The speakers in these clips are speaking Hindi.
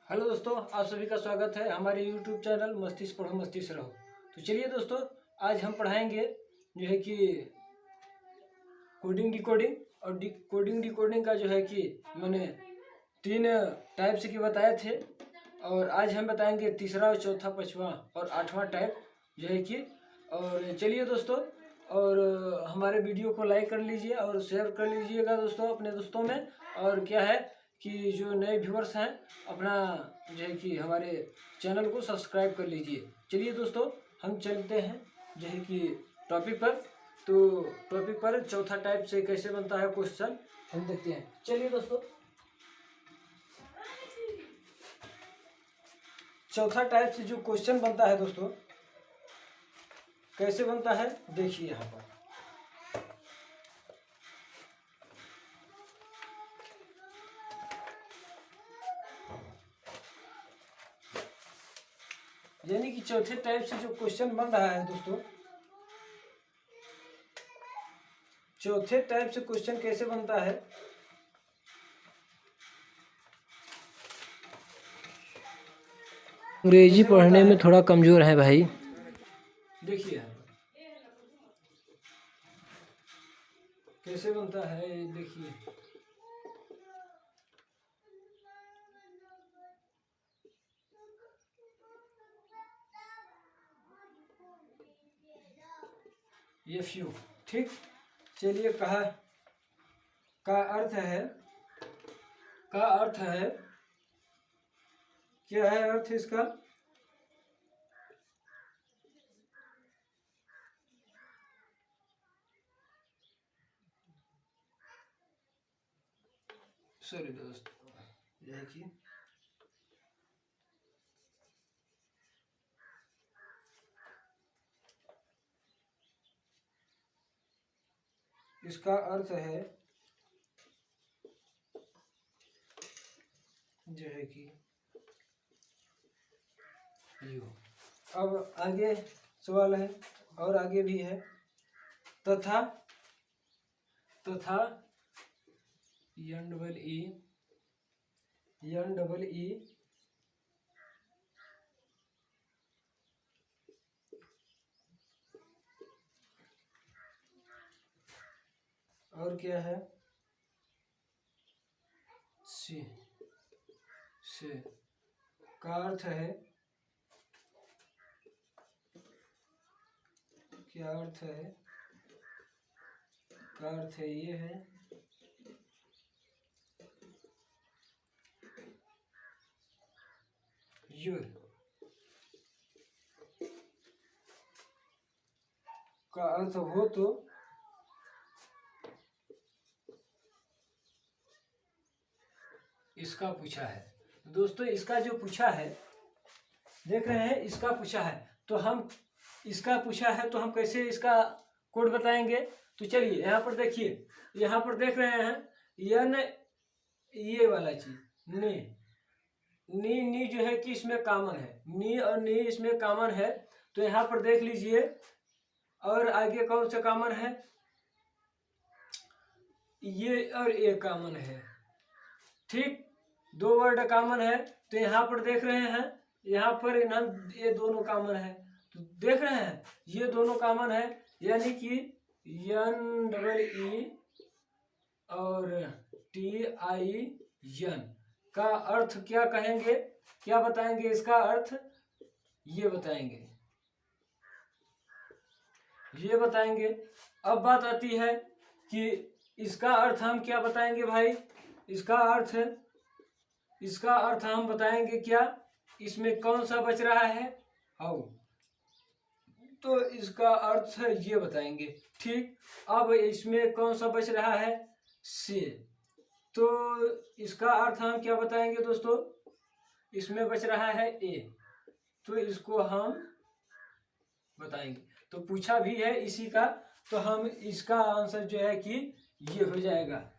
हेलो दोस्तों, आप सभी का स्वागत है हमारे YouTube चैनल मस्ती से पढ़ो मस्ती से रहो। तो चलिए दोस्तों, आज हम पढ़ाएंगे जो है कि कोडिंग डिकोडिंग। और कोडिंग डिकोडिंग का जो है कि मैंने 3 टाइप्स के बताए थे, और आज हम बताएंगे तीसरा और चौथा पाँचवा और 8वां टाइप जो है कि। और चलिए दोस्तों, और हमारे वीडियो को लाइक कर लीजिए और शेयर कर लीजिएगा दोस्तों अपने दोस्तों में। और क्या है कि जो नए व्यूअर्स हैं अपना जो है कि हमारे चैनल को सब्सक्राइब कर लीजिए। चलिए दोस्तों, हम चलते हैं जो है कि टॉपिक पर। तो टॉपिक पर चौथा टाइप से कैसे बनता है क्वेश्चन हम देखते हैं। चलिए दोस्तों, चौथा टाइप से जो क्वेश्चन बनता है दोस्तों, कैसे बनता है देखिए यहाँ पर। यानी कि चौथे टाइप से जो क्वेश्चन बन रहा है दोस्तों, चौथे टाइप से क्वेश्चन कैसे बनता है। अंग्रेजी पढ़ने में थोड़ा कमजोर है भाई। देखिए यहाँ पर कैसे बनता है, देखिए। ये फ्यू, ठीक। चलिए, कहा का अर्थ है, का अर्थ है, क्या है अर्थ इसका। सॉरी दोस्त, देखिए इसका अर्थ है जो है कि यू। अब आगे सवाल है, और आगे भी है। तथा, तथा एन डबल ई और क्या है सी, से का अर्थ है, क्या अर्थ है, का अर्थ है ये है योर। का अर्थ हो तो इसका पूछा है। तो दोस्तों, इसका जो पूछा है, देख रहे हैं, इसका पूछा है। तो हम इसका पूछा है तो हम कैसे इसका कोड बताएंगे। तो चलिए यहाँ पर देखिए, यहाँ पर देख रहे हैं यन, ये वाला चीज नी, नी नी जो है कि इसमें कॉमन है, नी और नी इसमें कॉमन है। तो यहाँ पर देख लीजिए, और आगे कौन सा कॉमन है, ये और ये कॉमन है, ठीक। 2 वर्ड कॉमन है। तो यहाँ पर देख रहे हैं, यहाँ पर ये दोनों कॉमन है। तो देख रहे हैं ये दोनों कॉमन है, यानी कि एन डबल ई और टी आई एन का अर्थ क्या कहेंगे, क्या बताएंगे इसका अर्थ, ये बताएंगे, ये बताएंगे। अब बात आती है कि इसका अर्थ हम क्या बताएंगे भाई। इसका अर्थ, इसका अर्थ हम बताएंगे क्या, इसमें कौन सा बच रहा है, हाउ। तो इसका अर्थ है ये बताएंगे, ठीक। अब इसमें कौन सा बच रहा है, से। तो इसका अर्थ हम क्या बताएंगे दोस्तों, इसमें बच रहा है ए, तो इसको हम बताएंगे। तो पूछा भी है इसी का, तो हम इसका आंसर जो है कि ये हो जाएगा,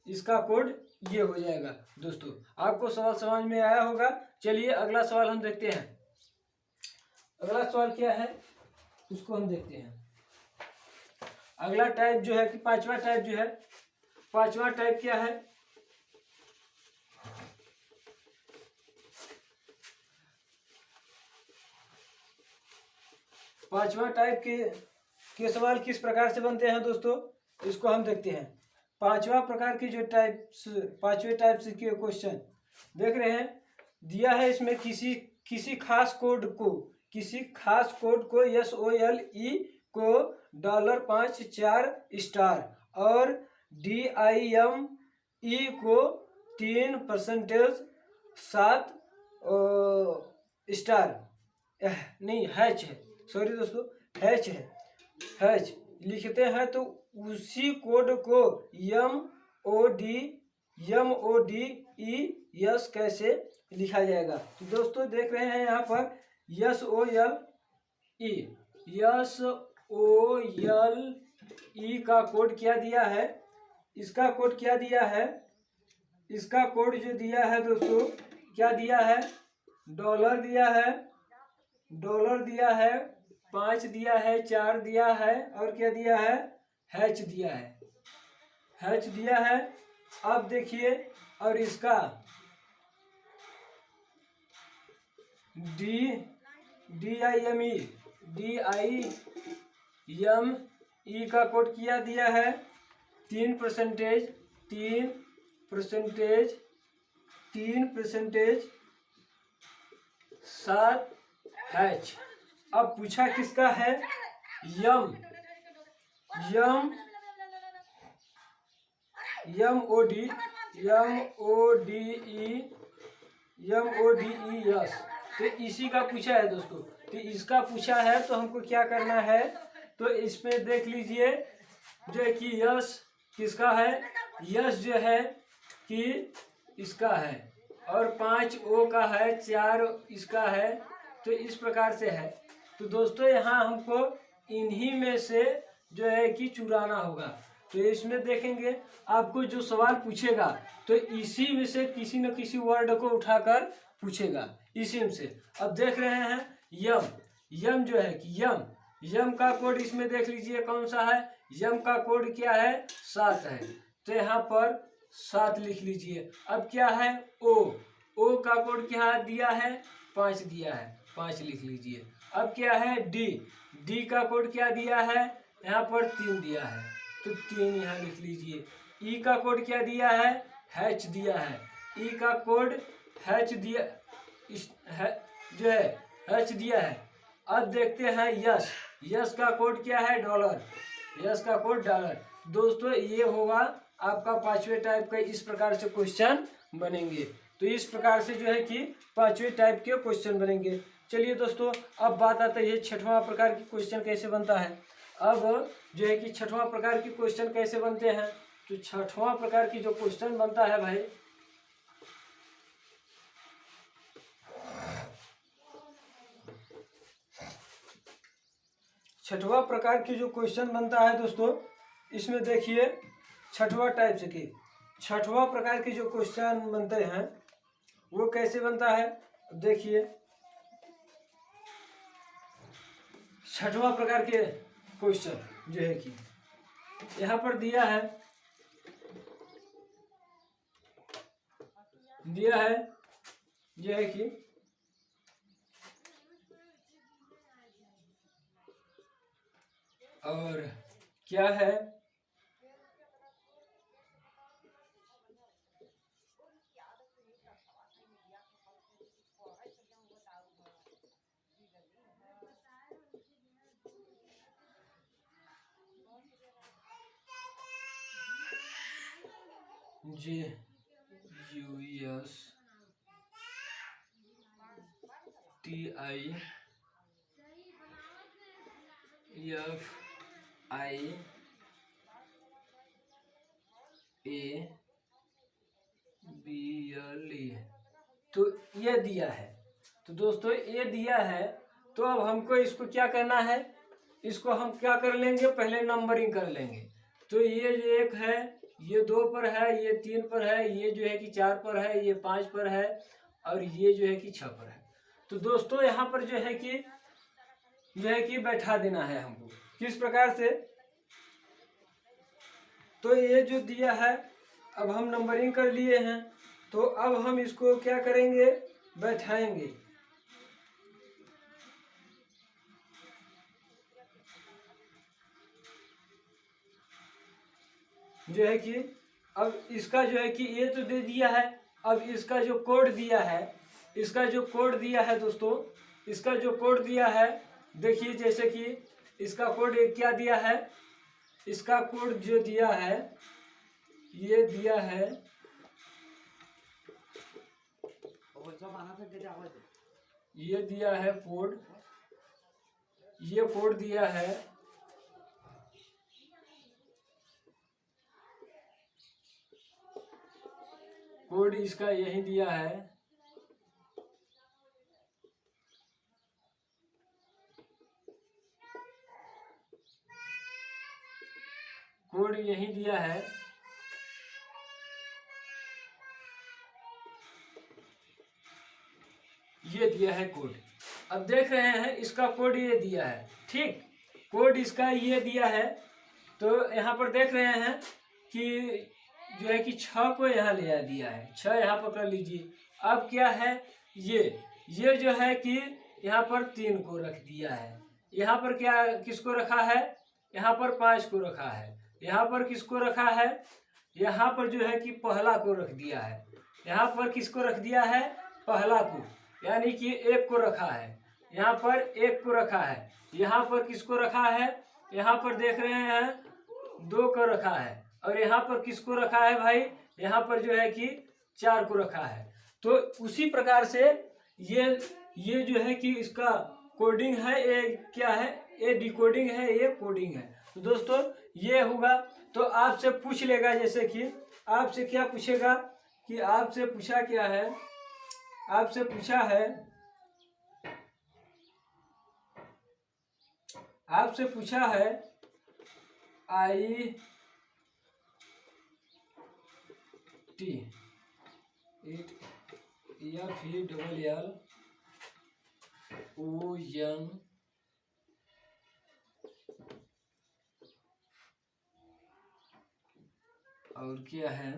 इसका कोड ये हो जाएगा। दोस्तों, आपको सवाल समझ में आया होगा। चलिए अगला सवाल हम देखते हैं। अगला सवाल क्या है उसको हम देखते हैं। अगला टाइप जो है कि पांचवा टाइप जो है, पांचवा टाइप क्या है, पांचवा टाइप के सवाल किस प्रकार से बनते हैं दोस्तों, इसको हम देखते हैं। पांचवा प्रकार की जो पांचवे टाइप से के क्वेश्चन देख रहे हैं, दिया है इसमें किसी खास कोड को SOLE को $5 और DIME को 3% 7 स्टार नहीं हैच है, सॉरी दोस्तों, हैच है, हैच लिखते हैं तो उसी कोड को MODES कैसे लिखा जाएगा। तो दोस्तों देख रहे हैं यहाँ पर SOLE का कोड क्या दिया है, इसका कोड क्या दिया है, इसका कोड जो दिया है दोस्तों क्या दिया है, डॉलर दिया है, 5 दिया है, 4 दिया है और क्या दिया है, हैच दिया है, अब देखिए, और इसका DIME का कोड क्या दिया है, 3% 7 हैच। अब पूछा किसका है, MODES, तो इसी का पूछा है दोस्तों। तो इसका पूछा है तो हमको क्या करना है, तो इसमें देख लीजिए जो है कि यस किसका है, यस जो है कि इसका है और 5 O का है, 4 इसका है, तो इस प्रकार से है। तो दोस्तों यहाँ हमको इन्हीं में से जो है कि चुराना होगा। तो इसमें देखेंगे आपको जो सवाल पूछेगा तो इसी में से किसी न किसी वर्ड को उठाकर पूछेगा, इसी में से। अब देख रहे हैं यम जो है कि यम का कोड इसमें देख लीजिए कौन सा है, यम का कोड क्या है, 7 है, तो यहाँ पर 7 लिख लीजिए। अब क्या है, ओ का कोड क्या दिया है, 5 दिया है, 5 लिख लीजिए। अब क्या है, डी का कोड क्या दिया है, यहाँ पर 3 दिया है, तो 3 यहाँ लिख लीजिए। ई का कोड क्या दिया है, हैच दिया है, ई का कोड हैच दिया जो है हैच दिया है। अब देखते हैं यस का कोड क्या है, डॉलर, यस का कोड डॉलर। दोस्तों ये होगा आपका पांचवे टाइप का, इस प्रकार से क्वेश्चन बनेंगे। तो इस प्रकार से जो है कि पांचवे टाइप के क्वेश्चन बनेंगे। चलिए दोस्तों अब बात आता है छठवां प्रकार की क्वेश्चन कैसे बनता है। अब जो है कि छठवां प्रकार की क्वेश्चन कैसे बनते हैं, तो छठवां प्रकार की जो क्वेश्चन बनता है भाई, छठवां प्रकार की जो क्वेश्चन बनता है दोस्तों, इसमें देखिए छठवां टाइप से की छठवां प्रकार की जो क्वेश्चन बनते हैं वो कैसे बनता है। देखिए छठवां प्रकार के क्वेश्चन जो है कि यहाँ पर दिया है जो है कि और क्या है, GUSTIFABLE, तो ये दिया है। तो दोस्तों ये दिया है तो अब हमको इसको क्या करना है, इसको हम क्या कर लेंगे, पहले नंबरिंग कर लेंगे। तो ये जो 1 है, ये 2 पर है, ये 3 पर है, ये जो है कि 4 पर है, ये 5 पर है और ये जो है कि 6 पर है। तो दोस्तों यहाँ पर जो है कि बैठा देना है हमको, किस प्रकार से, तो ये जो दिया है अब हम नंबरिंग कर लिए हैं, तो अब हम इसको क्या करेंगे, बैठाएंगे। जो है कि अब इसका जो है कि ये तो दे दिया है, अब इसका जो कोड दिया है, इसका जो कोड दिया है दोस्तों, इसका जो कोड दिया है, देखिए जैसे कि इसका कोड क्या दिया है, इसका कोड जो दिया है, ये दिया है, ये दिया है कोड, ये कोड दिया है, कोड इसका यही दिया है, कोड यही दिया है। ये दिया है कोड, अब देख रहे हैं इसका कोड ये दिया है, ठीक, कोड इसका ये दिया है। तो यहाँ पर देख रहे हैं कि जो है कि 6 को यहाँ ले दिया है, 6 यहाँ पर कर लीजिए। अब क्या है, ये जो है कि यहाँ पर 3 को रख दिया है, यहाँ पर क्या किसको रखा है, यहाँ पर 5 को रखा है, यहाँ पर किसको रखा है, यहाँ पर जो है कि पहला को रख दिया है, यहाँ पर किसको रख दिया है, पहला को, यानी कि 1 को रखा है, यहाँ पर 1 को रखा है, यहाँ पर किसको रखा है, यहाँ पर देख रहे हैं 2 को रखा है, और यहाँ पर किसको रखा है भाई, यहाँ पर जो है कि 4 को रखा है। तो उसी प्रकार से ये जो है कि इसका कोडिंग है, ये क्या है, ये डिकोडिंग है, ये कोडिंग है। तो दोस्तों ये होगा, तो आपसे पूछ लेगा, जैसे कि आपसे क्या पूछेगा कि आपसे पूछा क्या है, आपसे पूछा है, आपसे पूछा है IT या फिर LLON और क्या है,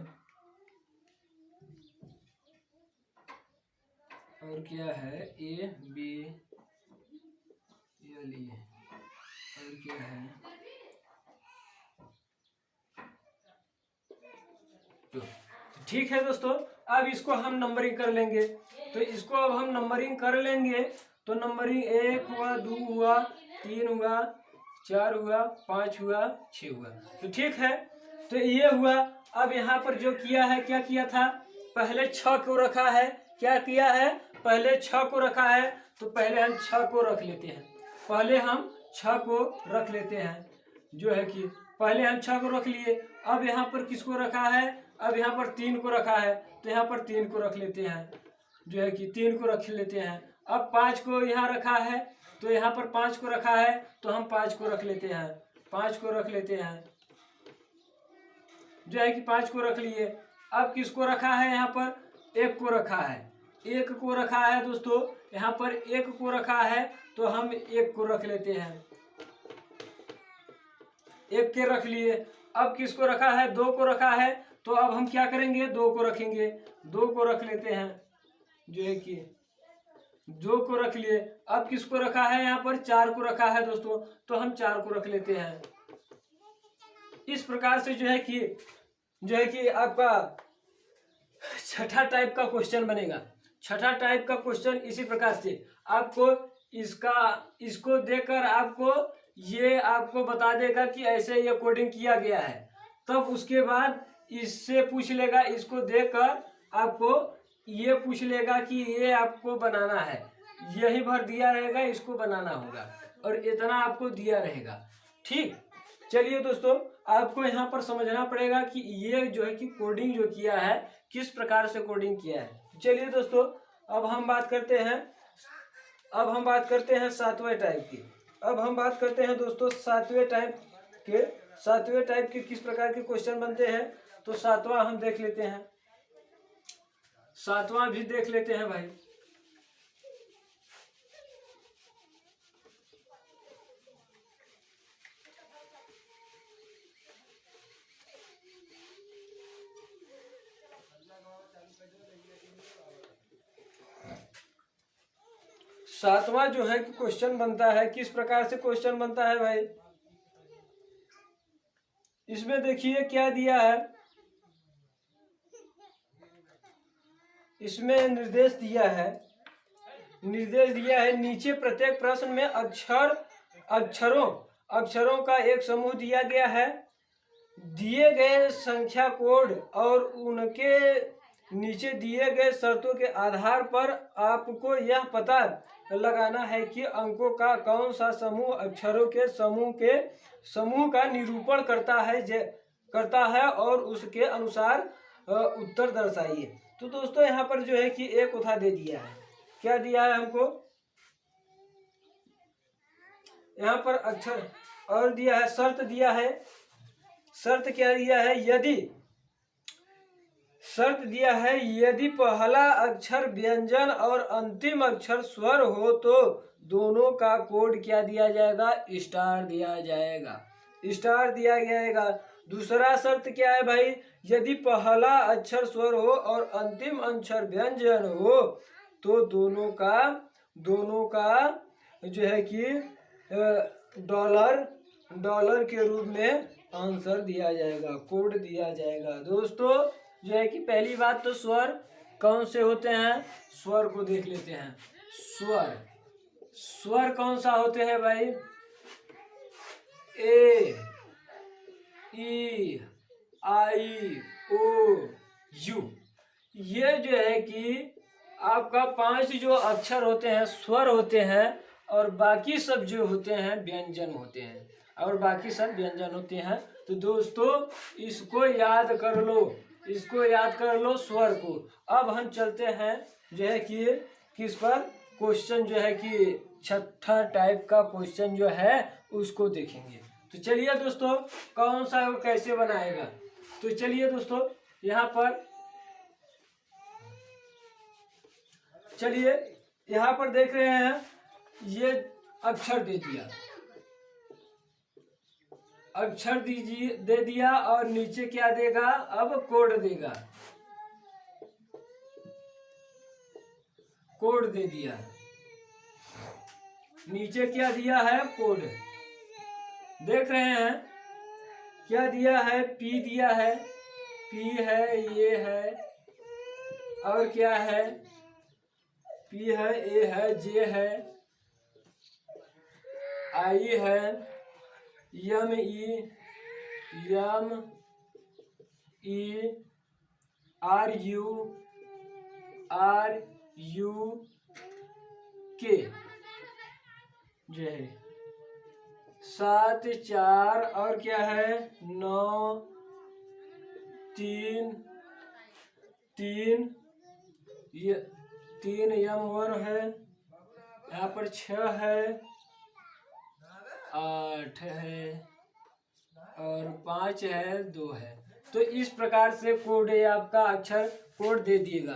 और क्या है ABLE और क्या है, तो ठीक है दोस्तों। अब इसको हम नंबरिंग कर लेंगे, तो इसको अब हम नंबरिंग कर लेंगे। तो नंबरिंग 1 हुआ, 2 हुआ, 3 हुआ, 4 हुआ, 5 हुआ, 6 हुआ, तो ठीक है। तो ये हुआ। अब यहाँ पर जो किया है, क्या किया था, पहले 6 को रखा है, क्या किया है, पहले 6 को रखा है, तो पहले हम 6 को रख लेते हैं, पहले हम 6 को रख लेते हैं, जो है कि पहले हम 6 को रख लिए। अब यहाँ पर किसको रखा है, अब यहाँ पर 3 को रखा है, तो यहाँ पर 3 को रख लेते हैं, जो है कि 3 को रख लेते हैं। अब 5 को यहाँ रखा है, तो यहाँ पर 5 को रखा है, तो हम 5 को रख लेते हैं, 5 को रख लेते हैं, जो है कि 5 को रख लिए। अब किसको रखा है, यहाँ पर 1 को रखा है, 1 को रखा है दोस्तों, यहाँ पर 1 को रखा है, तो हम 1 को रख लेते हैं, 1 के रख लिए। अब किसको रखा है, 2 को रखा है, तो अब हम क्या करेंगे, 2 को रखेंगे, 2 को रख लेते हैं, जो है कि 2 को रख लिए। अब किसको रखा है, यहाँ पर 4 को रखा है दोस्तों, तो हम 4 को रख लेते हैं। इस प्रकार से जो है कि आपका छठा टाइप का क्वेश्चन बनेगा। छठा टाइप का क्वेश्चन इसी प्रकार से आपको इसको देकर आपको बता देगा कि ऐसे ये कोडिंग किया गया है। तब उसके बाद इससे पूछ लेगा, इसको देकर आपको ये पूछ लेगा कि ये आपको बनाना है, यही भर दिया रहेगा, इसको बनाना होगा, और इतना आपको दिया रहेगा। ठीक, चलिए दोस्तों, आपको यहाँ पर समझना पड़ेगा कि ये जो है कि कोडिंग जो किया है, किस प्रकार से कोडिंग किया है। चलिए दोस्तों, अब हम बात करते हैं 7वें टाइप की। अब हम बात करते हैं दोस्तों 7वें टाइप के किस प्रकार के क्वेश्चन बनते हैं। तो 7वां हम देख लेते हैं, 7वां भी देख लेते हैं भाई। सातवां जो है कि क्वेश्चन बनता है, किस प्रकार से क्वेश्चन बनता है भाई, इसमें देखिए क्या दिया है, इसमें निर्देश दिया है, नीचे प्रत्येक प्रश्न में अक्षरों का एक समूह दिया गया है। दिए गए संख्या कोड और उनके नीचे दिए गए शर्तों के आधार पर आपको यह पता लगाना है कि अंकों का कौन सा समूह अक्षरों के समूह का निरूपण करता है और उसके अनुसार उत्तर दर्शाइए। तो दोस्तों यहाँ पर जो है कि एक उठा दे दिया है, क्या दिया है हमको, यहाँ पर अक्षर और दिया है, शर्त दिया है। शर्त क्या दिया है, यदि पहला अक्षर व्यंजन और अंतिम अक्षर स्वर हो तो दोनों का कोड क्या दिया जाएगा, स्टार दिया जाएगा। दूसरा शर्त क्या है भाई, यदि पहला अक्षर स्वर हो और अंतिम अक्षर व्यंजन हो तो दोनों का जो है कि डॉलर के रूप में आंसर दिया जाएगा, कोड दिया जाएगा। दोस्तों जो है कि पहली बात तो स्वर कौन से होते हैं, स्वर को देख लेते हैं। स्वर कौन सा होते हैं भाई, ए, ई, आई, ओ, यू। ये जो है कि आपका 5 जो अक्षर होते हैं स्वर होते हैं और बाकी सब जो होते हैं व्यंजन होते हैं तो दोस्तों इसको याद कर लो स्वर को। अब हम चलते हैं जो है कि किस पर, क्वेश्चन जो है कि छठा टाइप का क्वेश्चन जो है उसको देखेंगे। तो चलिए दोस्तों कौन सा वो कैसे बनाएगा, तो चलिए दोस्तों यहाँ पर देख रहे हैं, ये अक्षर दे दिया और नीचे क्या देगा, अब कोड दे दिया। नीचे क्या दिया है, कोड देख रहे हैं, क्या दिया है, पी दिया है, पी है, ये है और क्या है, पी है, ए है, जे है, आई है, एम ई, आर यू के जो है 7 4 और क्या है 9 3 ये 3 M1 है, यहाँ पर 6 है, 8 है और 5 है, 2 है। तो इस प्रकार से कोड है आपका, अक्षर कोड दे दिएगा।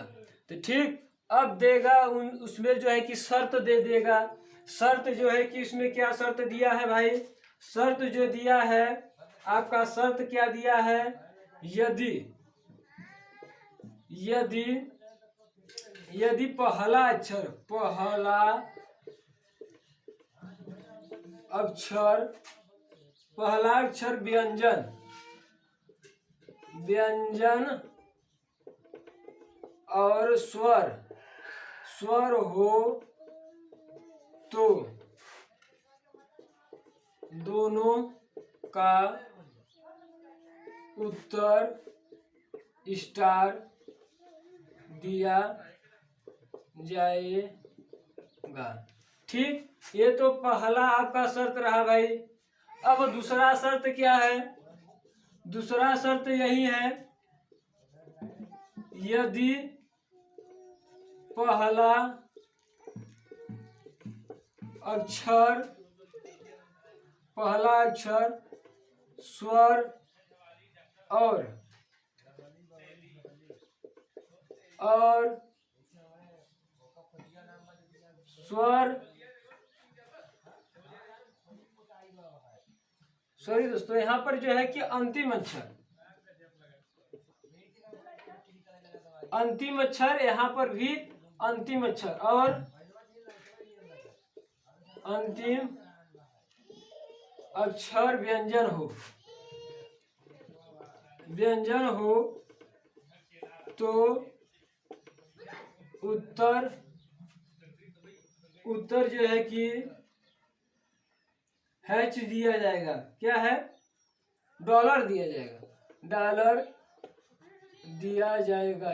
तो ठीक, अब देगा उसमें जो है कि शर्त दे देगा। शर्त जो है कि इसमें क्या शर्त दिया है भाई, शर्त जो दिया है आपका, शर्त क्या दिया है, यदि पहला अक्षर व्यंजन और स्वर हो तो दोनों का उत्तर स्टार दिया जाएगा। ठीक, ये तो पहला आपका शर्त रहा भाई। अब दूसरा शर्त क्या है, दूसरा शर्त यही है, यदि पहला अक्षर स्वर और सॉरी दोस्तों, यहाँ पर जो है कि अंतिम अक्षर यहाँ पर भी अंतिम अक्षर और अंतिम अक्षर व्यंजन हो, व्यंजन हो तो उत्तर जो है कि हैच दिया जाएगा। क्या है? डॉलर दिया जाएगा, डॉलर दिया जाएगा।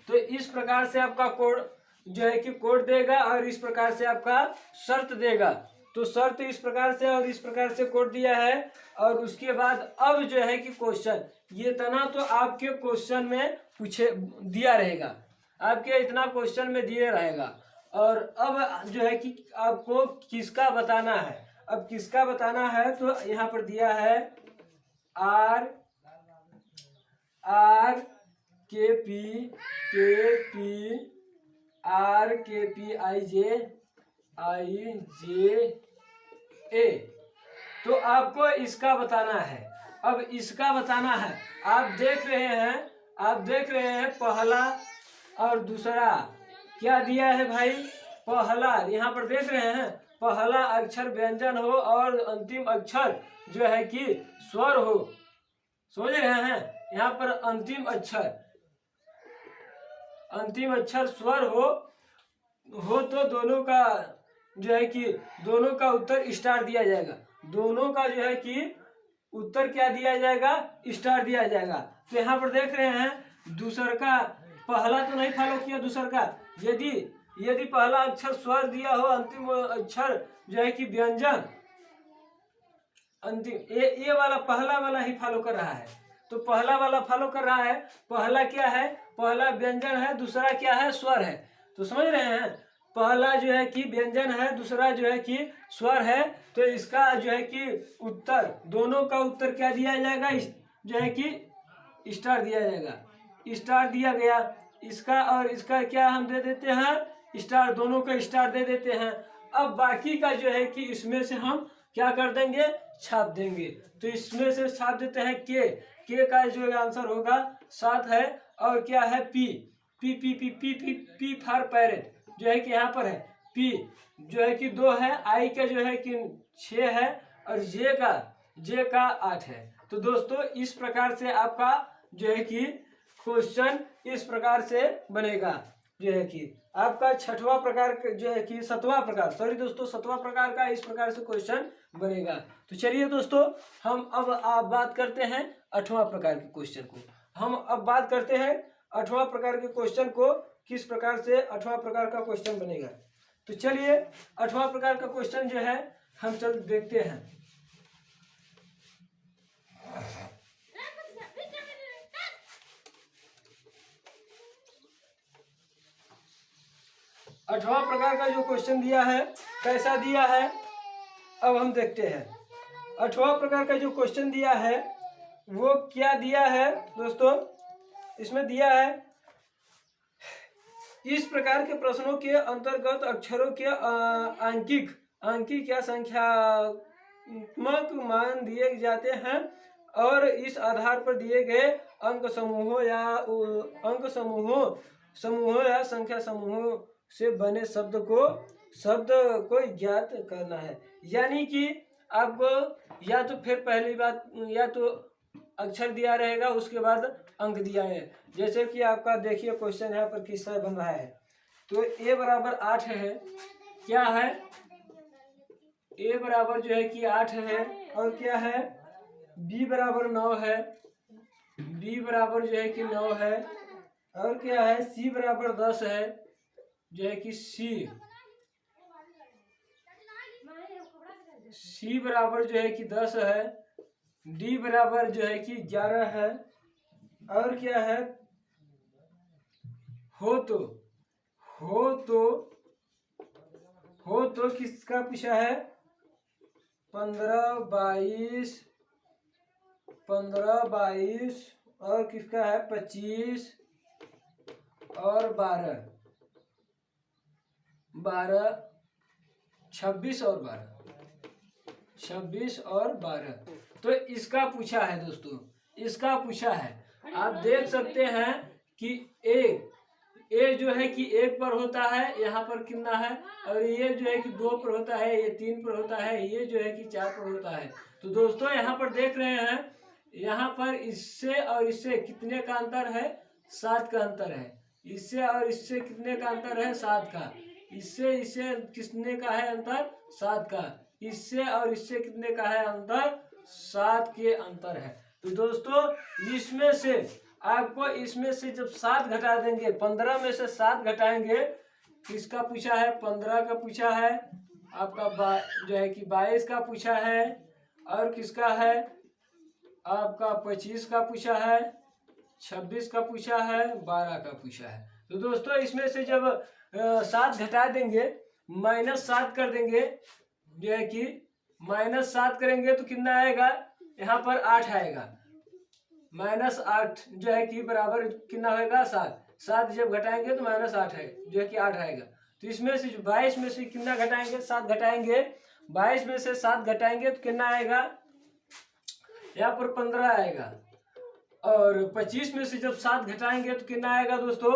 तो इस प्रकार से आपका कोड जो है कि कोड देगा और इस प्रकार से आपका शर्त देगा। तो शर्त इस प्रकार से और इस प्रकार से कोड दिया है। और उसके बाद अब जो है कि क्वेश्चन, ये तना तो आपके क्वेश्चन में पूछे दिया रहेगा, आपके इतना क्वेश्चन में दिए रहेगा। और अब जो है कि आपको किसका बताना है। अब किसका बताना है तो यहाँ पर दिया है आर के पी आई जे ए। तो आपको इसका बताना है। अब इसका बताना है। आप देख रहे हैं पहला और दूसरा क्या दिया है भाई। पहला यहाँ पर देख रहे हैं, पहला अक्षर व्यंजन हो और अंतिम अक्षर जो है कि स्वर हो। समझ रहे हैं? यहाँ पर अंतिम अक्षर स्वर हो तो दोनों का जो है कि दोनों का उत्तर स्टार दिया जाएगा। दोनों का जो है कि उत्तर क्या दिया जाएगा? स्टार दिया जाएगा। तो यहाँ पर देख रहे हैं दूसर का पहला तो नहीं फॉलो किया। दूसर का यदि पहला अक्षर स्वर दिया हो, अंतिम अक्षर जो है कि व्यंजन, अंतिम ये वाला पहला वाला ही फॉलो कर रहा है। तो पहला वाला फॉलो कर रहा है। पहला क्या है? पहला व्यंजन है, दूसरा क्या है? स्वर है। तो समझ रहे हैं, पहला जो है कि व्यंजन है, दूसरा जो है कि स्वर है। तो इसका जो है कि उत्तर, दोनों का उत्तर क्या दिया जाएगा? जो है कि स्टार दिया जाएगा। स्टार दिया गया। इसका और इसका क्या हम दे देते हैं? स्टार। दोनों का स्टार दे देते हैं। अब बाकी का जो है कि इसमें से हम क्या कर देंगे? छाप देंगे। तो इसमें से छाप देते हैं के का जो आंसर होगा 7 है। और क्या है? पी फॉर पैरेट जो है कि यहाँ पर है। पी जो है कि 2 है, आई का जो है कि 6 है और जे का 8 है। तो दोस्तों इस प्रकार से आपका जो है कि क्वेश्चन इस प्रकार से बनेगा। जो है कि आपका छठवां प्रकार जो है कि सातवां प्रकार का इस प्रकार से क्वेश्चन बनेगा। तो चलिए दोस्तों, हम अब बात करते हैं 8वां प्रकार के क्वेश्चन को। हम अब बात करते हैं 8वां प्रकार के क्वेश्चन को, किस प्रकार से 8वां प्रकार का क्वेश्चन बनेगा। तो चलिए 8वां प्रकार का क्वेश्चन जो है हम चल देखते हैं। आठवां प्रकार का जो क्वेश्चन दिया है कैसा दिया है, अब हम देखते हैं। 8वां प्रकार का जो क्वेश्चन दिया है वो क्या दिया है दोस्तों। इसमें दिया है इस प्रकार के प्रश्नों के अंतर्गत अक्षरों के आंकिक या संख्यात्मक मान दिए जाते हैं और इस आधार पर दिए गए अंक समूहों या संख्या समूहों से बने शब्द को ज्ञात करना है। यानी कि आपको या तो फिर पहली बात या तो अक्षर दिया रहेगा, उसके बाद अंक दिया है। जैसे कि आपका देखिए क्वेश्चन यहाँ पर किस तरह बन रहा है। तो a बराबर 8 है। क्या है? a बराबर जो है कि 8 है। और क्या है? b बराबर 9 है। b बराबर जो है कि 9 है। और क्या है? c बराबर 10 है। जो है कि c बराबर जो है कि 10 है। d बराबर जो है कि 11 है। और क्या है? हो तो किसका पूछा है? 15, 22 और किसका है? 25 और 12, 26 और 12। तो इसका पूछा है दोस्तों, इसका पूछा है। आप देख सकते हैं कि ए जो है कि 1 पर होता है, यहाँ पर कितना है, और ये जो है कि 2 पर होता है, ये 3 पर होता है, ये जो है कि 4 पर होता है। तो दोस्तों यहाँ पर देख रहे हैं, यहाँ पर इससे और इससे कितने का अंतर है, 7 का अंतर है। इससे और इससे कितने का अंतर है, 7 का। इससे इससे कितने का है अंतर, 7 का। इससे और इससे कितने का है अंतर, 7 के अंतर है। तो दोस्तों इसमें से आपको, इसमें से जब 7 घटा देंगे, 15 में से 7 घटाएंगे, किसका पूछा है, 15 का पूछा है आपका, जो है कि 22 का पूछा है, और किसका है आपका 25 का पूछा है, 26 का पूछा है, 12 का पूछा है। तो दोस्तों इसमें से जब 7 घटा देंगे, -7 कर देंगे, जो है कि -7 करेंगे तो कितना आएगा, यहाँ पर 8 आएगा। -8 जो है कि बराबर कितना होगा, 7। 7 जब घटाएंगे तो -8 है, जो है कि 8 आएगा। तो इसमें से 22 में से कितना घटाएंगे, 7 घटाएंगे। 22 में से 7 घटाएंगे तो कितना आएगा, यहाँ पर 15 आएगा। और 25 में से जब 7 घटाएंगे तो कितना आएगा दोस्तों,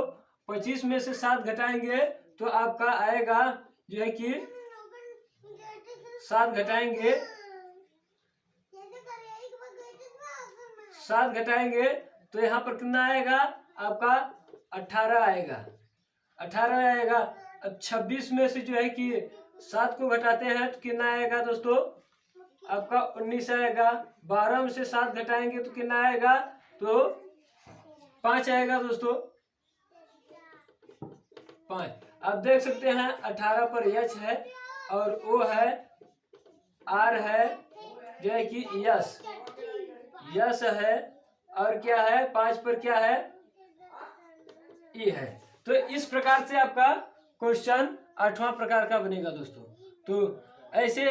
25 में से 7 घटाएंगे तो आपका आएगा, जो है कि 7 घटाएंगे, 7 घटाएंगे तो यहाँ पर कितना आएगा आपका, 18 आएगा, 18 आएगा। अब 26 में से जो है कि 7 को घटाते हैं तो कितना आएगा दोस्तों, आपका 19 आएगा। 12 में से 7 घटाएंगे तो कितना आएगा, तो 5 आएगा दोस्तों, 5। आप देख सकते हैं 18 पर H है और O है, R है, जो है कि यस है, और क्या है, 5 पर क्या है, E है। तो इस प्रकार से आपका क्वेश्चन 8वां प्रकार का बनेगा दोस्तों। तो ऐसे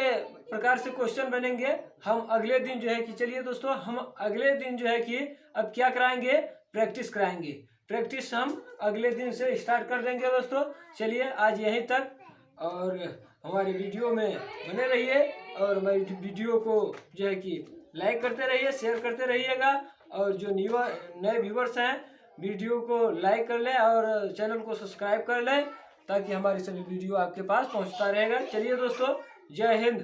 प्रकार से क्वेश्चन बनेंगे। हम अगले दिन जो है कि, चलिए दोस्तों हम अगले दिन जो है कि अब क्या कराएंगे, प्रैक्टिस कराएंगे। प्रैक्टिस हम अगले दिन से स्टार्ट कर देंगे दोस्तों। चलिए आज यहीं तक, और हमारी वीडियो में बने रहिए, और हमारी वीडियो को जो है कि लाइक करते रहिए, शेयर करते रहिएगा, और जो नए व्यूवर्स हैं वीडियो को लाइक कर लें और चैनल को सब्सक्राइब कर लें, ताकि हमारी सभी वीडियो आपके पास पहुंचता रहेगा। चलिए दोस्तों, जय हिंद।